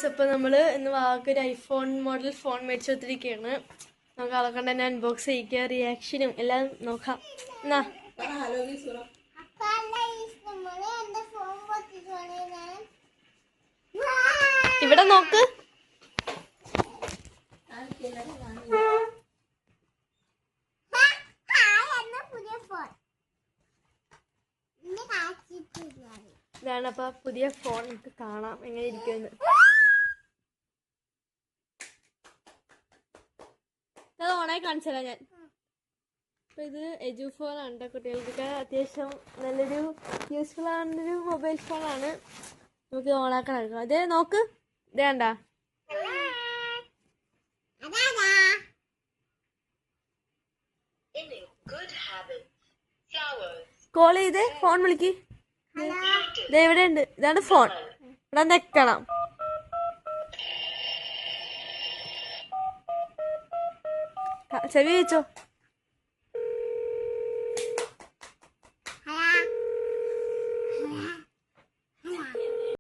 അപ്പോൾ നമ്മൾ ഇന്ന് വാക്കൊരു ഐഫോൺ മോഡൽ ഫോൺ മേടിച്ചു കൊടുത്തിരിക്കുകയാണ്. നമുക്ക് അളക്കണ്ട തന്നെ അൺബോക്സ് ചെയ്യിക്കുക, റിയാക്ഷനും എല്ലാം നോക്കാം. എന്നാ ഇവിടെ നോക്ക്. ഇതാണ് അപ്പൊ പുതിയ ഫോൺ. നമുക്ക് കാണാം എങ്ങനെ ഇരിക്കുമെന്ന്. അത് ഓണായി കാണിച്ചല്ല ഞാൻ. അപ്പൊ ഇത് എജു ഫോണാണ് കേട്ടോ. കുട്ടികൾക്കൊക്കെ അത്യാവശ്യം നല്ലൊരു യൂസ്ഫുൾ ആവുന്നൊരു മൊബൈൽ ഫോണാണ്. നമുക്ക് ഓണാക്കാൻ എടുക്കാം. അതെ നോക്ക്, ഇത് വേണ്ട. കോൾ ചെയ്ത് ഫോൺ വിളിക്ക്. ഇവിടെ ഉണ്ട്. ഇതാണ് ഫോൺ. ഇവിടെ നെക്കണം. ചെവി വെച്ചോ.